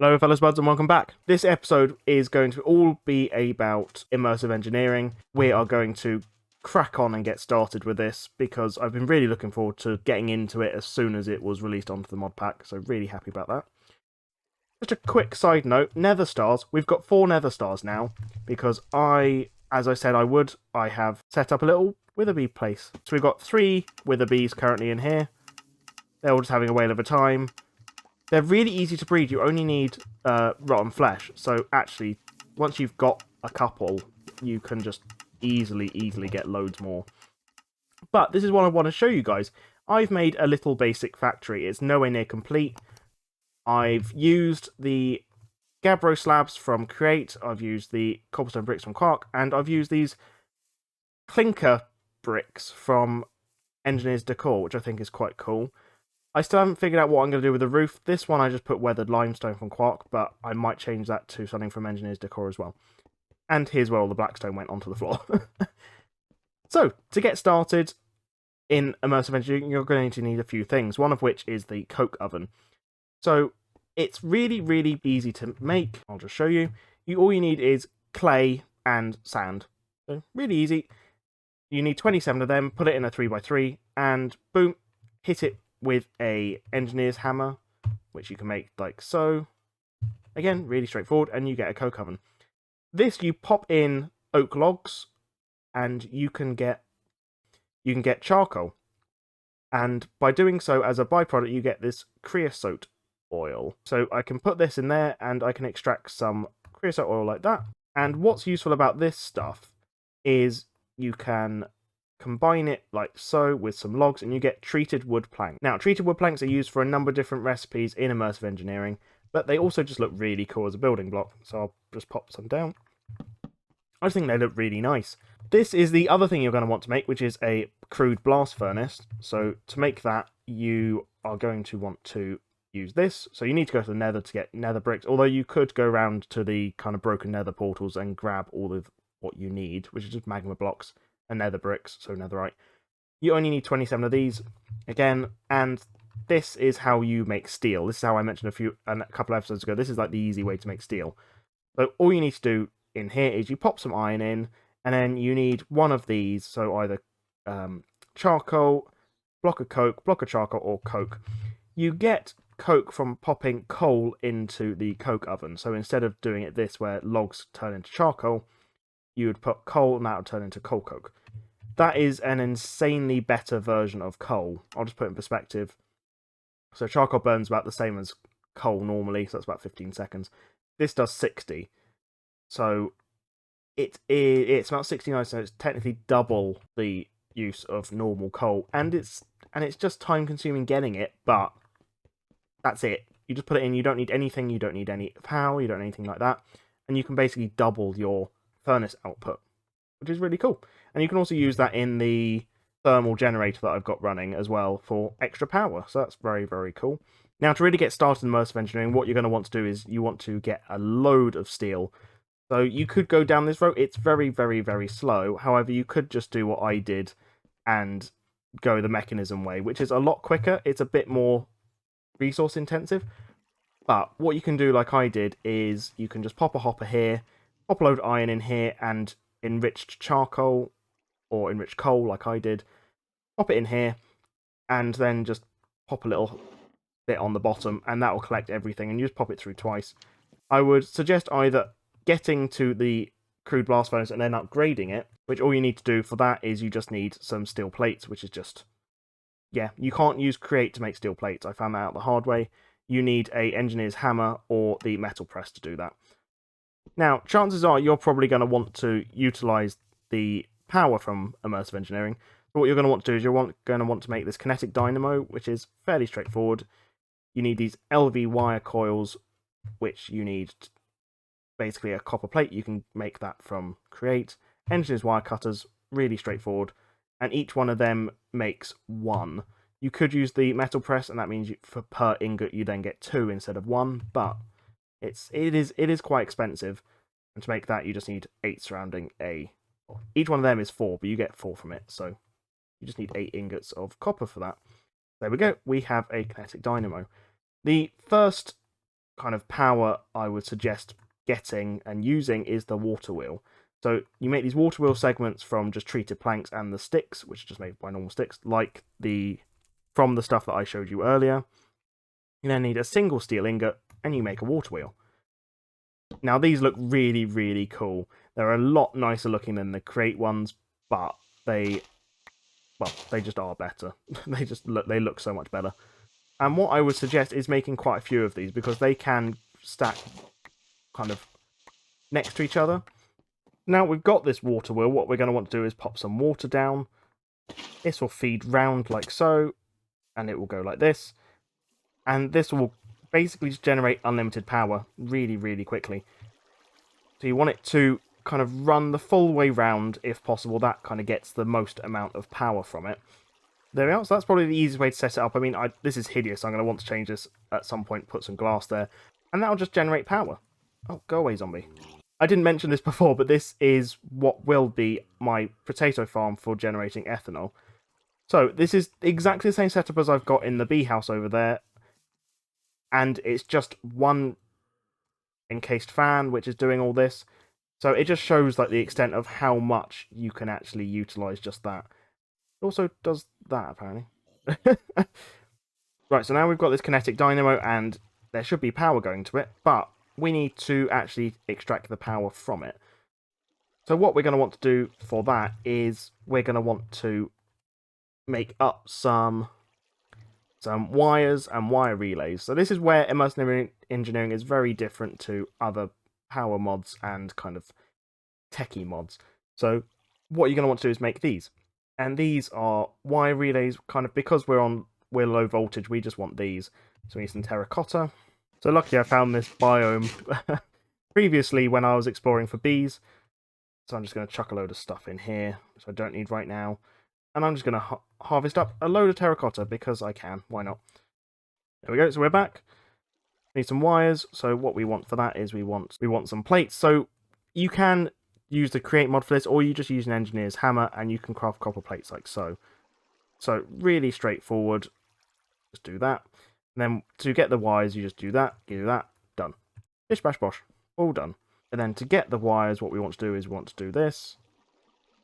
Hello fellow spuds and welcome back. This episode is going to all be about immersive engineering. We are going to crack on and get started with this because I've been really looking forward to getting into it as soon as it was released onto the mod pack, so really happy about that. Just a quick side note, nether stars. We've got 4 nether stars now because as I said I would, I have set up a little wither bee place. So we've got 3 wither bees currently in here. They're all just having a whale of a time. They're really easy to breed. You only need rotten flesh. So actually, once you've got a couple, you can just easily get loads more. But this is what I want to show you guys. I've made a little basic factory. It's nowhere near complete. I've used the gabbro slabs from Create. I've used the cobblestone bricks from Quark. And I've used these clinker bricks from Engineer's Decor, which I think is quite cool. I still haven't figured out what I'm going to do with the roof. This one I just put weathered limestone from Quark, but I might change that to something from Engineer's Decor as well. And here's where all the blackstone went onto the floor. So, to get started in immersive engineering, you're going to need a few things, one of which is the coke oven. So, it's really easy to make. I'll just show you. All you need is clay and sand. So, really easy. You need 27 of them, put it in a 3x3, and boom, hit it with a engineer's hammer, which you can make like so. Again, really straightforward, and you get a coke oven. This you pop in oak logs, and you can get charcoal. And by doing so, as a byproduct, you get this creosote oil. So I can put this in there, and I can extract some creosote oil like that. And what's useful about this stuff is you can combine it like so with some logs and you get treated wood plank. Now, treated wood planks are used for a number of different recipes in immersive engineering, but they also just look really cool as a building block. So I'll just pop some down. I just think they look really nice. This is the other thing you're going to want to make, which is a crude blast furnace. So to make that, you are going to want to use this. So you need to go to the nether to get nether bricks, although you could go around to the kind of broken nether portals and grab all of what you need, which is just magma blocks and nether bricks, so netherite. You only need 27 of these, again, and this is how you make steel. This is how I mentioned a couple episodes ago. This is like the easy way to make steel. So all you need to do in here is you pop some iron in, and then you need one of these, so either charcoal, block of coke, block of charcoal, or coke. You get coke from popping coal into the coke oven. So instead of doing it this where logs turn into charcoal, you would put coal and that would turn into coal coke. That is an insanely better version of coal. I'll just put it in perspective. So charcoal burns about the same as coal normally, so that's about 15 seconds. This does 60. So it's about 69, so it's technically double the use of normal coal. And it's just time consuming getting it, but that's it. You just put it in, you don't need anything, you don't need any power, you don't need anything like that. And you can basically double your furnace output, which is really cool. And you can also use that in the thermal generator that I've got running as well for extra power. So that's very cool. Now, to really get started in immersive engineering, what you're going to want to do is you want to get a load of steel. So you could go down this road. It's very slow. However, you could just do what I did and go the mechanism way, which is a lot quicker. It's a bit more resource intensive. But what you can do like I did is you can just pop a hopper here, pop a load of iron in here, and enriched charcoal, or enriched coal like I did, pop it in here, and then just pop a little bit on the bottom, and that will collect everything, and you just pop it through twice. I would suggest either getting to the crude blast furnace and then upgrading it, which all you need to do for that is you just need some steel plates, which is just, yeah, you can't use Create to make steel plates. I found that out the hard way. You need a engineer's hammer or the metal press to do that. Now, chances are you're probably going to want to utilize the power from immersive engineering. So what you're going to want to do is you're going to want to make this Kinetic Dynamo, which is fairly straightforward. You need these LV wire coils, which you need basically a copper plate. You can make that from Create. Engineer's wire cutters, really straightforward. And each one of them makes 1. You could use the metal press, and that means for per ingot you then get 2 instead of 1, but it is quite expensive, and to make that you just need 8 surrounding a. Each one of them is 4, but you get 4 from it, so you just need 8 ingots of copper for that. There we go. We have a Kinetic Dynamo. The first kind of power I would suggest getting and using is the water wheel. So you make these water wheel segments from just treated planks and the sticks, which are just made by normal sticks, like from the stuff that I showed you earlier. You then need a single steel ingot, and you make a water wheel. Now these look really, really cool. They're a lot nicer looking than the Create ones, but they just are better. They look so much better. And what I would suggest is making quite a few of these, because they can stack kind of next to each other. Now we've got this water wheel, what we're going to want to do is pop some water down. This will feed round like so, and it will go like this. And this will basically just generate unlimited power really, really quickly. So you want it to kind of run the full way round, if possible. That kind of gets the most amount of power from it. There we are. So that's probably the easiest way to set it up. I mean, this is hideous. I'm going to want to change this at some point, put some glass there. And that'll just generate power. Oh, go away, zombie. I didn't mention this before, but this is what will be my potato farm for generating ethanol. So this is exactly the same setup as I've got in the bee house over there. And it's just one encased fan which is doing all this. So it just shows like the extent of how much you can actually utilize just that. It also does that, apparently. Right, so now we've got this Kinetic Dynamo, and there should be power going to it, but we need to actually extract the power from it. So what we're going to want to do for that is we're going to want to make up some wires and wire relays. So this is where immersive engineering is very different to other power mods and kind of techie mods. So what you're going to want to do is make these. And these are wire relays, kind of because we're low voltage, we just want these. So we need some terracotta. So luckily I found this biome previously when I was exploring for bees. So I'm just going to chuck a load of stuff in here, which I don't need right now. And I'm just going to harvest up a load of terracotta because I can. Why not? There we go. So we're back. Need some wires. So what we want for that is we want some plates. So you can use the Create mod for this, or you just use an engineer's hammer and you can craft copper plates like so. So really straightforward. Just do that. And then to get the wires, you just do that, done. Bish bash bosh. All done. And then to get the wires, what we want to do is we want to do this.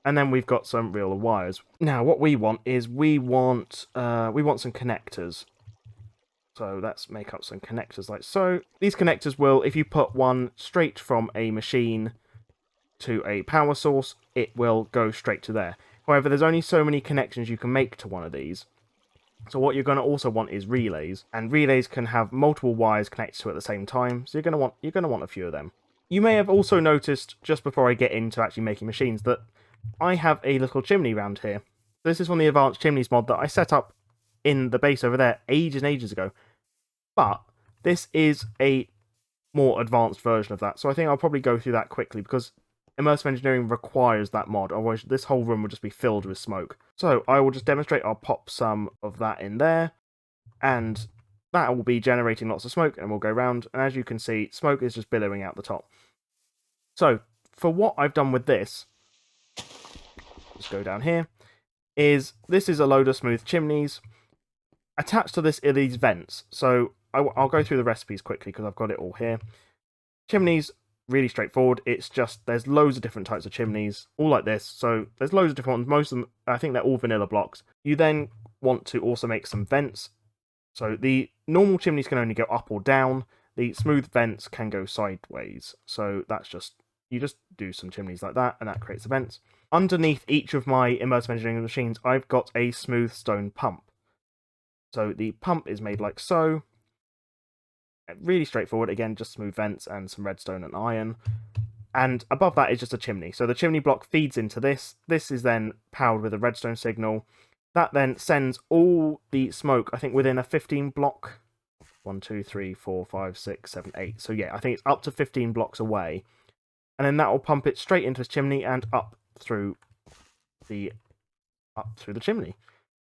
And then we've got some real wires. Now, what we want is we want some connectors. So let's make up some connectors like so. These connectors will, if you put one straight from a machine to a power source, it will go straight to there. However, there's only so many connections you can make to one of these. So what you're going to also want is relays, and relays can have multiple wires connected to it at the same time. So you're going to want a few of them. You may have also noticed just before I get into actually making machines that I have a little chimney around here. This is from the Advanced Chimneys mod that I set up in the base over there ages and ages ago. But this is a more advanced version of that, so I think I'll probably go through that quickly because immersive engineering requires that mod, otherwise this whole room will just be filled with smoke. So I will just demonstrate. I'll pop some of that in there, and that will be generating lots of smoke, and we'll go round, and as you can see, smoke is just billowing out the top. So for what I've done with this, just go down here, this is a load of smooth chimneys. Attached to this are these vents, so I'll go through the recipes quickly because I've got it all here. Chimneys, really straightforward. It's just, there's loads of different types of chimneys, all like this. So there's loads of different ones. Most of them, I think they're all vanilla blocks. You then want to also make some vents. So the normal chimneys can only go up or down. The smooth vents can go sideways. So that's just, you just do some chimneys like that, and that creates the vents. Underneath each of my immersive engineering machines, I've got a smooth stone pump. So the pump is made like so. Really straightforward, again, just smooth vents and some redstone and iron. And above that is just a chimney. So the chimney block feeds into this. This is then powered with a redstone signal. That then sends all the smoke, I think, within a 15 block. 1, 2, 3, 4, 5, 6, 7, 8. So yeah, I think it's up to 15 blocks away. And then that will pump it straight into this chimney and up through the chimney.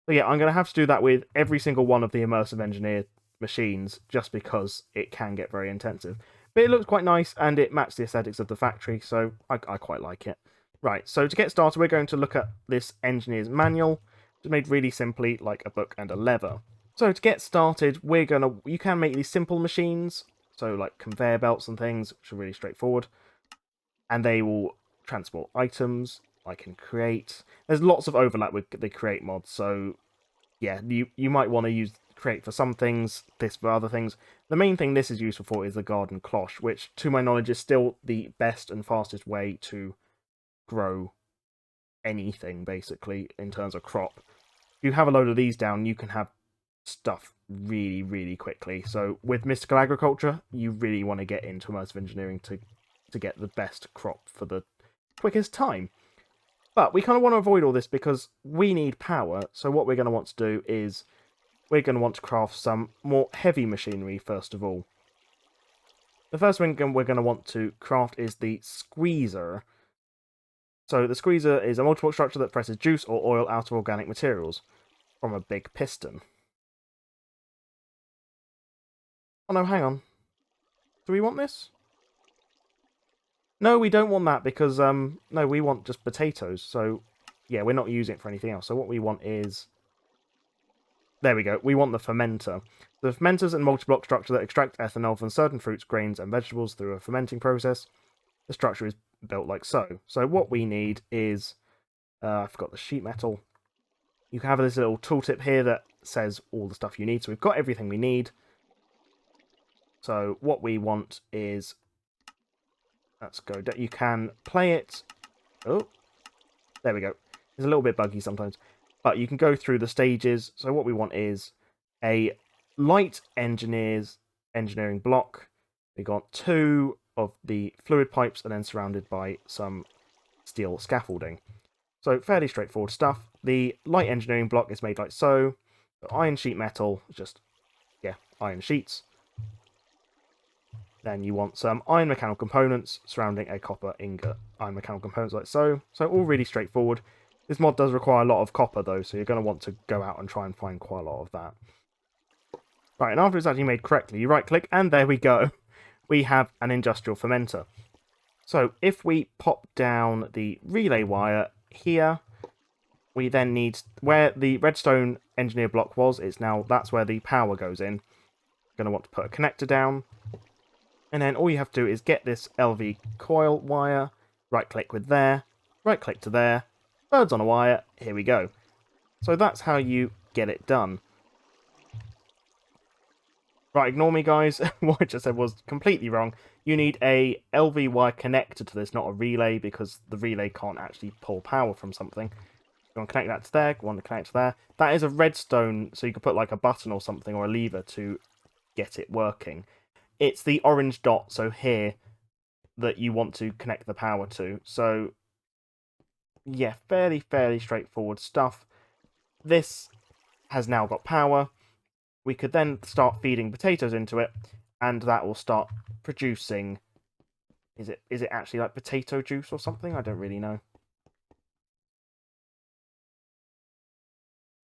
So yeah, I'm going to have to do that with every single one of the immersive engineer machines just because it can get very intensive. But it looks quite nice and it matches the aesthetics of the factory, so I quite like it. Right, so to get started, we're going to look at this engineer's manual. It's made really simply, like a book and a lever. So to get started, you can make these simple machines. So like conveyor belts and things, which are really straightforward. And they will transport items. I can create. There's lots of overlap with the create mod, so yeah, you might want to use create for some things, this for other things. The main thing this is useful for is the garden cloche, which to my knowledge is still the best and fastest way to grow anything, basically, in terms of crop. If you have a load of these down, you can have stuff really, really quickly. So with mystical agriculture, you really want to get into immersive engineering to get the best crop for the quickest time. But we kind of want to avoid all this because we need power. So what we're going to want to do is we're going to want to craft some more heavy machinery first of all. The first thing we're going to want to craft is the squeezer. So the squeezer is a multi-block structure that presses juice or oil out of organic materials from a big piston. Oh no, hang on. Do we want this? No, we don't want that because, no, we want just potatoes. So, yeah, we're not using it for anything else. So what we want is... There we go. We want the fermenter. The fermenter is a multi-block structure that extracts ethanol from certain fruits, grains, and vegetables through a fermenting process. The structure is built like so. So what we need is... I forgot the sheet metal. You can have this little tooltip here that says all the stuff you need. So we've got everything we need. So what we want is... Let's go. You can play it. Oh, there we go. It's a little bit buggy sometimes. But you can go through the stages. So what we want is a light engineering block. We got 2 of the fluid pipes and then surrounded by some steel scaffolding. So fairly straightforward stuff. The light engineering block is made like so. So iron sheet metal, just, yeah, iron sheets. Then you want some iron mechanical components surrounding a copper ingot. Iron mechanical components like so. So all really straightforward. This mod does require a lot of copper though, so you're going to want to go out and try and find quite a lot of that. Right, and after it's actually made correctly, you right click and there we go. We have an industrial fermenter. So if we pop down the relay wire here, we then need, where the redstone engineer block was, that's where the power goes in. You're going to want to put a connector down. And then all you have to do is get this LV coil wire, right-click with there, right-click to there, birds on a wire, here we go. So that's how you get it done. Right, ignore me guys, what I just said was completely wrong. You need a LV wire connector to this, not a relay, because the relay can't actually pull power from something. You want to connect that to there, you want to connect to there. That is a redstone, so you could put like a button or something, or a lever to get it working. It's the orange dot, so here, that you want to connect the power to. So, yeah, fairly straightforward stuff. This has now got power. We could then start feeding potatoes into it, and that will start producing... Is it actually like potato juice or something? I don't really know.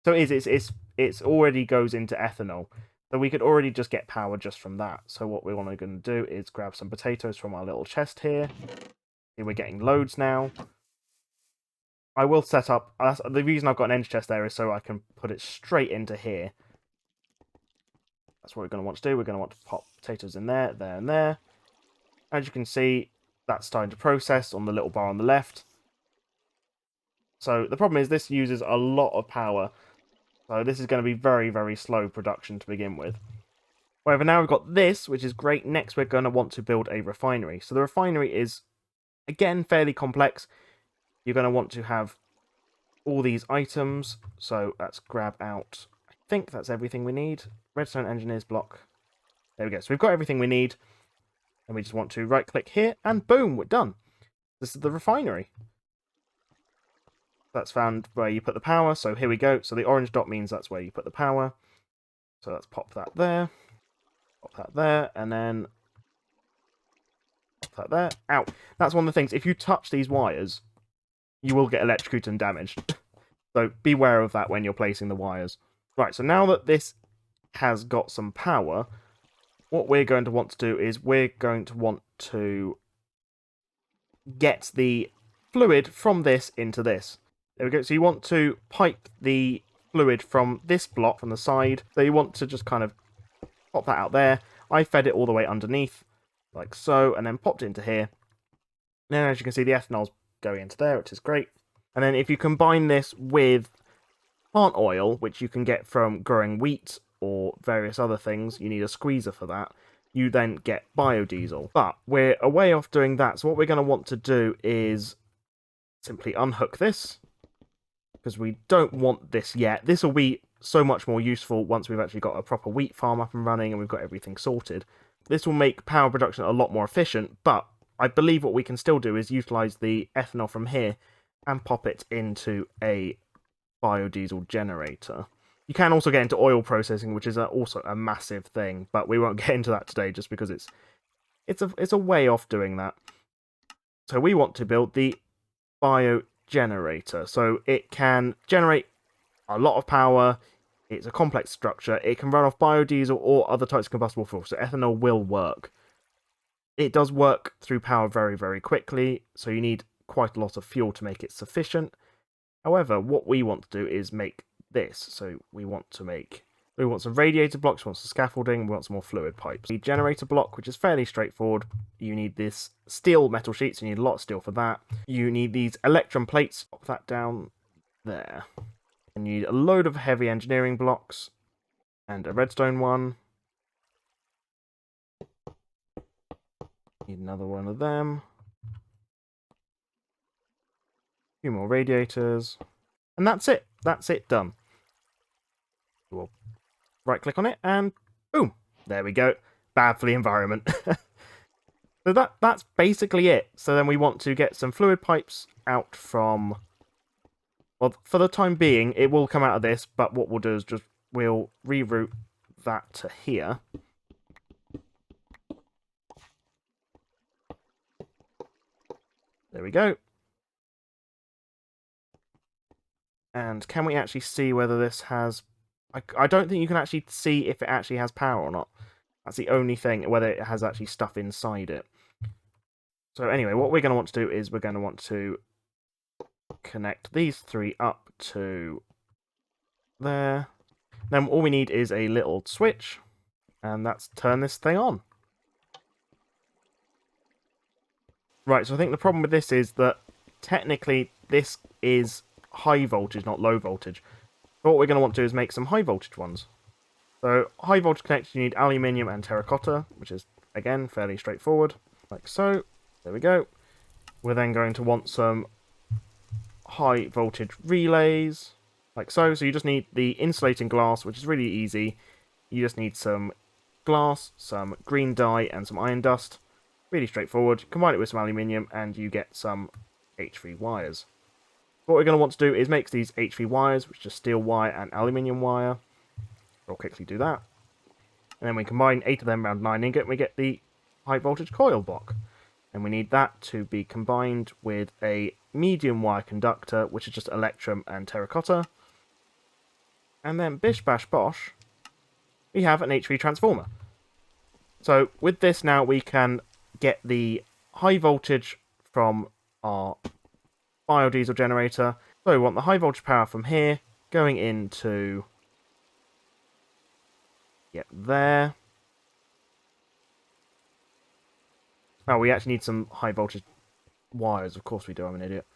So it's already goes into ethanol. So we could already just get power just from that. So what we're going to do is grab some potatoes from our little chest here. We're getting loads now. I will set up... the reason I've got an end chest there is so I can put it straight into here. That's what we're going to want to do. We're going to want to pop potatoes in there, there, and there. As you can see, that's starting to process on the little bar on the left. So the problem is this uses a lot of power. So this is going to be very slow production to begin with. However, now we've got this, which is great. Next, we're going to want to build a refinery. So the refinery is, again, fairly complex. You're going to want to have all these items. So let's grab out, I think that's everything we need. Redstone engineers block. There we go. So we've got everything we need. And we just want to right-click here, and boom, we're done. This is the refinery. That's found where you put the power, so here we go. So the orange dot means that's where you put the power. So let's pop that there. Pop that there, and then pop that there. Ow. That's one of the things. If you touch these wires, you will get electrocuted and damaged. So beware of that when you're placing the wires. Right, so now that this has got some power, what we're going to want to do is we're going to want to get the fluid from this into this. There we go. So you want to pipe the fluid from this block, from the side. So you want to just kind of pop that out there. I fed it all the way underneath, like so, and then popped it into here. And then as you can see, the ethanol's going into there, which is great. And then if you combine this with plant oil, which you can get from growing wheat or various other things, you need a squeezer for that, you then get biodiesel. But we're a way off doing that, so what we're going to want to do is simply unhook this, because we don't want this yet. This will be so much more useful once we've actually got a proper wheat farm up and running and we've got everything sorted. This will make power production a lot more efficient, but I believe what we can still do is utilise the ethanol from here and pop it into a biodiesel generator. You can also get into oil processing, which is also a massive thing, but we won't get into that today just because it's a way off doing that. So we want to build the biogenerator. So it can generate a lot of power. It's a complex structure. It can run off biodiesel or other types of combustible fuel, so ethanol will work. It does work through power very, very quickly, so you need quite a lot of fuel to make it sufficient. However, what we want to do is make this. So we want some radiator blocks, we want some scaffolding, we want some more fluid pipes. The generator block, which is fairly straightforward. You need this steel metal sheet, so you need a lot of steel for that. You need these electrum plates, pop that down there. And you need a load of heavy engineering blocks and a redstone one. Need another one of them. A few more radiators. And that's it. That's it done. We'll right click on it and boom. There we go. Bad for the environment. So that's basically it. So then we want to get some fluid pipes out from... Well, for the time being, it will come out of this, but what we'll do is we'll reroute that to here. There we go. And can we actually see whether this has... I don't think you can actually see if it actually has power or not. That's the only thing, whether it has actually stuff inside it. So anyway, what we're going to want to do is we're going to want to connect these three up to there. Then all we need is a little switch, and that's turn this thing on. Right, so I think the problem with this is that technically this is high voltage, not low voltage. So what we're going to want to do is make some high voltage ones. So high voltage connectors, you need aluminium and terracotta, which is, again, fairly straightforward, like so. There we go. We're then going to want some high voltage relays, like so. So you just need the insulating glass, which is really easy. You just need some glass, some green dye, and some iron dust. Really straightforward. Combine it with some aluminium, and you get some HV wires. What we're going to want to do is make these HV wires, which is just steel wire and aluminium wire. We'll quickly do that. And then we combine 8 of them around 9 ingot, and we get the high voltage coil block. And we need that to be combined with a medium wire conductor, which is just electrum and terracotta. And then bish bash bosh, we have an HV transformer. So with this now we can get the high voltage from our biodiesel generator. So we want the high voltage power from here going into there. Oh, we actually need some high voltage wires. Of course we do, I'm an idiot.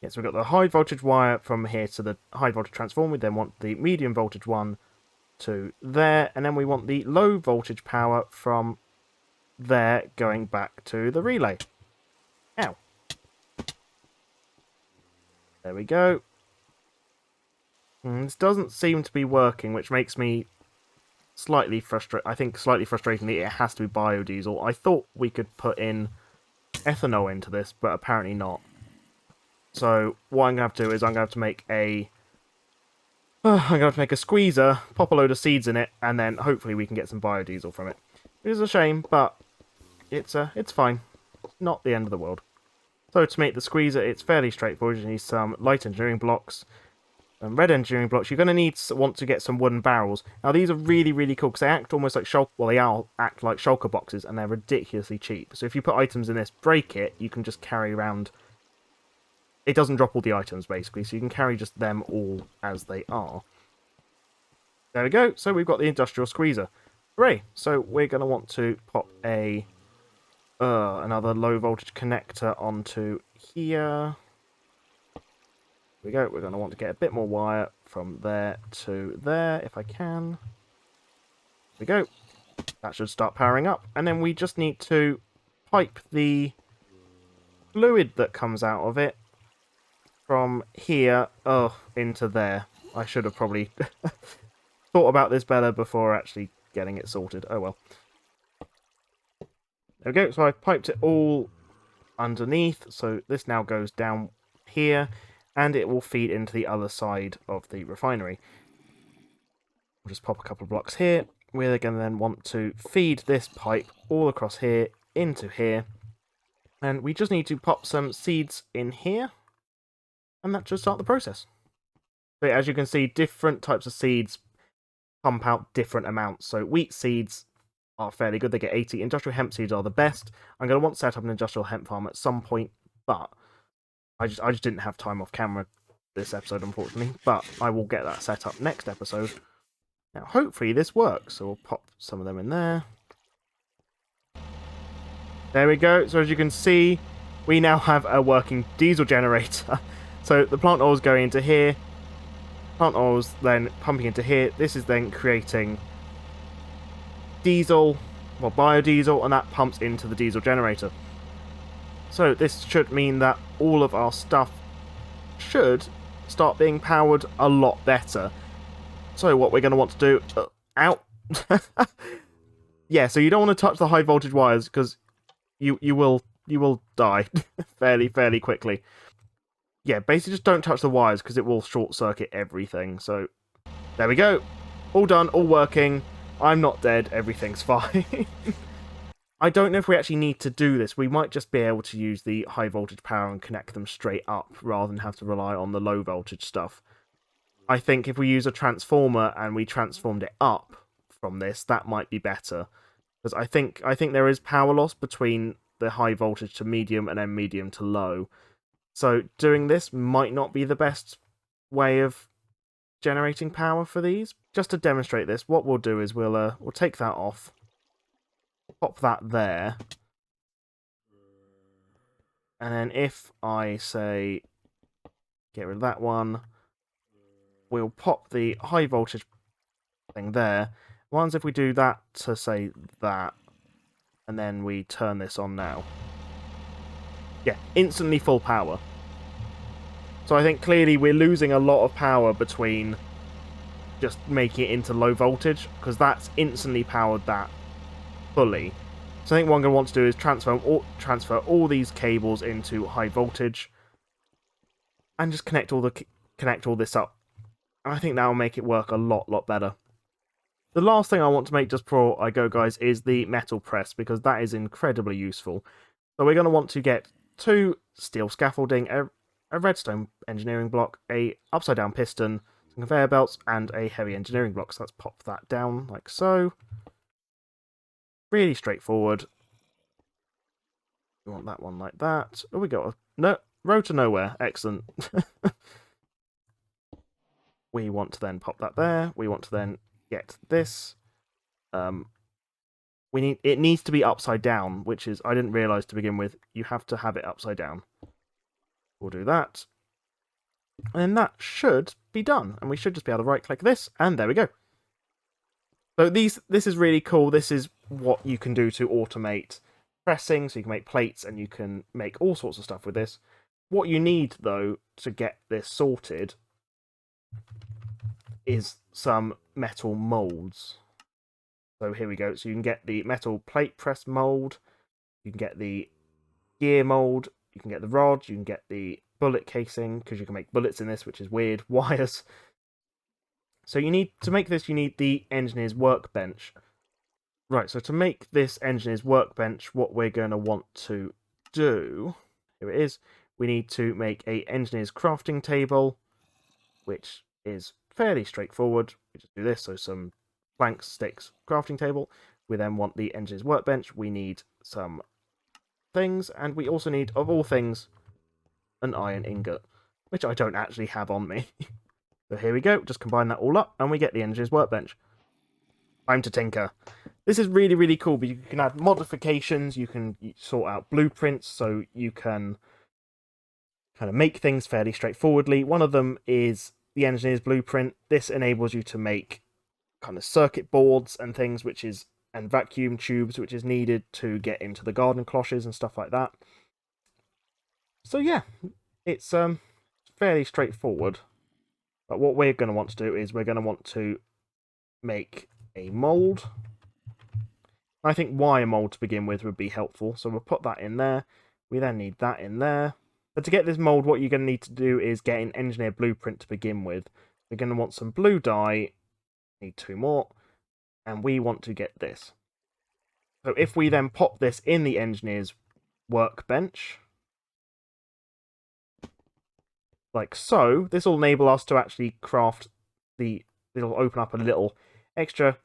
Yeah, so we've got the high voltage wire from here to the high voltage transformer. We then want the medium voltage one to there. And then we want the low voltage power from there going back to the relay. Ow. There we go. And this doesn't seem to be working, which makes me slightly frustrated. I think slightly frustratingly, it has to be biodiesel. I thought we could put in ethanol into this, but apparently not. So what I'm going to have to do is I'm going to have to make a squeezer, pop a load of seeds in it, and then hopefully we can get some biodiesel from it. It is a shame, but it's fine. Not the end of the world. So to make the squeezer, it's fairly straightforward. You need some light engineering blocks, some red engineering blocks. You're going to want to get some wooden barrels. Now these are really, really cool because they act almost like act like shulker boxes, and they're ridiculously cheap. So if you put items in this, break it, you can just carry around. It doesn't drop all the items basically, so you can carry just them all as they are. There we go. So we've got the industrial squeezer. Hooray! So we're going to want to pop a another low voltage connector onto here. Here we go. We're going to want to get a bit more wire from there to there if I can. Here we go. That should start powering up. And then we just need to pipe the fluid that comes out of it from here into there. I should have probably thought about this better before actually getting it sorted. Oh well. There we go. So I've piped it all underneath. So this now goes down here and it will feed into the other side of the refinery. We'll just pop a couple of blocks here. We're going to then want to feed this pipe all across here into here. And we just need to pop some seeds in here. And that should start the process. So as you can see, different types of seeds pump out different amounts. So wheat seeds are fairly good. They get 80. Industrial hemp seeds are the best. I'm going to want to set up an industrial hemp farm at some point, but I just didn't have time off camera this episode, unfortunately. But I will get that set up next episode. Now, hopefully this works. So we'll pop some of them in there. There we go. So as you can see, we now have a working diesel generator. So the plant oil is going into here. Plant oil is then pumping into here. This is then creating diesel, well, biodiesel, and that pumps into the diesel generator. So this should mean that all of our stuff should start being powered a lot better. So what we're going to want to do... out! Yeah, so you don't want to touch the high voltage wires because you will die fairly quickly. Yeah, basically just don't touch the wires because it will short circuit everything. So there we go. All done, all working. I'm not dead, everything's fine. I don't know if we actually need to do this. We might just be able to use the high voltage power and connect them straight up rather than have to rely on the low voltage stuff. I think if we use a transformer and we transformed it up from this, that might be better. Because I think there is power loss between the high voltage to medium and then medium to low. So doing this might not be the best way of generating power for these. Just to demonstrate this, what we'll do is we'll take that off, pop that there, and then if I say get rid of that one, we'll pop the high voltage thing there. Once if we do that to say that, and then we turn this on now. Yeah, instantly full power. So I think clearly we're losing a lot of power between just making it into low voltage, because that's instantly powered that fully. So I think what I'm going to want to do is transfer all these cables into high voltage, and just connect all this up. And I think that will make it work a lot better. The last thing I want to make just before I go, guys, is the metal press, because that is incredibly useful. So we're going to want to get 2 steel scaffolding, a redstone engineering block, a upside down piston, some conveyor belts, and a heavy engineering block. So let's pop that down like so. Really straightforward. We want that one like that. Oh, we got a road to nowhere. Excellent. We want to then pop that there. We want to then get this. It needs to be upside down, which is, I didn't realise to begin with, you have to have it upside down. We'll do that. And then that should be done. And we should just be able to right click this, and there we go. So this is really cool. This is what you can do to automate pressing, so you can make plates and you can make all sorts of stuff with this. What you need, though, to get this sorted is some metal molds. So here we go. So you can get the metal plate press mold, you can get the gear mold, you can get the rod, you can get the bullet casing, because you can make bullets in this, which is weird, wires. So to make this, you need the engineer's workbench. Right, so to make this engineer's workbench, what we're going to want to do, here it is, we need to make a engineer's crafting table, which is fairly straightforward. We just do this, so some planks, sticks, crafting table. We then want the engineer's workbench. We need some things, and we also need, of all things, an iron ingot, which I don't actually have on me. So here we go, just combine that all up, and we get the engineer's workbench. Time to tinker. This is really, really cool, but you can add modifications, you can sort out blueprints, so you can kind of make things fairly straightforwardly. One of them is the engineer's blueprint. This enables you to make kind of circuit boards and things, and vacuum tubes, which is needed to get into the garden cloches and stuff like that. So yeah, it's fairly straightforward. But what we're going to want to do is we're going to want to make a mold. I think wire mold to begin with would be helpful, so we'll put that in there. We then need that in there. But to get this mold, what you're going to need to do is get an engineer blueprint to begin with. We're going to want some blue dye, need 2 more, and we want to get this. So if we then pop this in the engineer's workbench, like so, this will enable us to actually craft it'll open up a little extra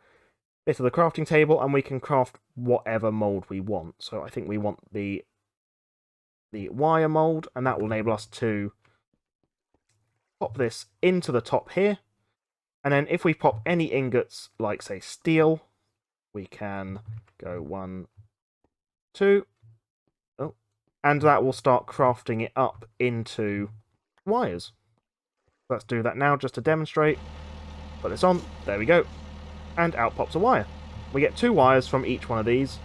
bit of the crafting table, and we can craft whatever mold we want. So I think we want the wire mold, and that will enable us to pop this into the top here. And then if we pop any ingots, like say steel, we can go 1, 2, oh, and that will start crafting it up into wires. Let's do that now just to demonstrate. Put this on, there we go, and out pops a wire. We get 2 wires from each one of these.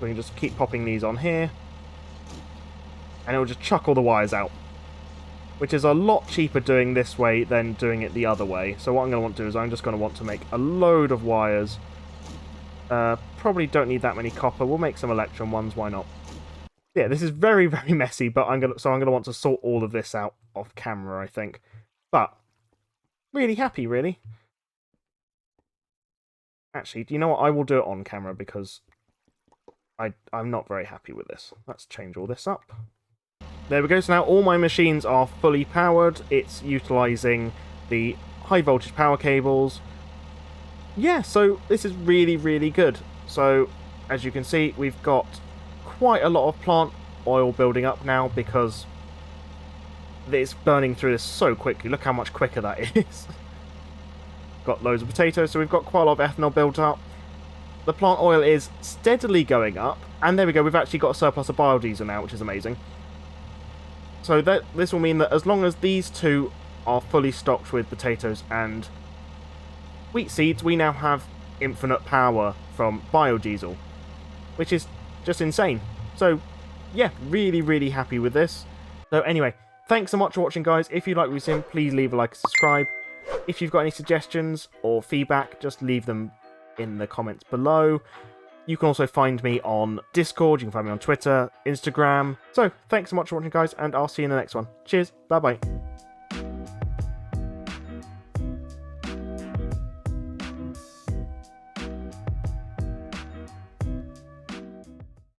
We can just keep popping these on here, and it will just chuck all the wires out, which is a lot cheaper doing this way than doing it the other way. So what I'm going to want to do is I'm just going to want to make a load of wires. Probably don't need that many copper. We'll make some electrum ones, why not? Yeah, this is very, very messy, but I'm going to want to sort all of this out off camera, I think. But really happy, really. Actually, do you know what? I will do it on camera because I'm not very happy with this. Let's change all this up. There we go, so now all my machines are fully powered. It's utilising the high voltage power cables. Yeah, so this is really, really good. So, as you can see, we've got quite a lot of plant oil building up now because it's burning through this so quickly. Look how much quicker that is. Got loads of potatoes, so we've got quite a lot of ethanol built up. The plant oil is steadily going up, and there we go, we've actually got a surplus of biodiesel now, which is amazing. So this will mean that as long as these 2 are fully stocked with potatoes and wheat seeds, we now have infinite power from biodiesel, which is just insane. So yeah, really, really happy with this. So anyway, thanks so much for watching, guys. If you like what we've seen, please leave a like and subscribe. If you've got any suggestions or feedback, just leave them in the comments below. You can also find me on Discord, you can find me on Twitter, Instagram. So, thanks so much for watching, guys, and I'll see you in the next one. Cheers, bye-bye.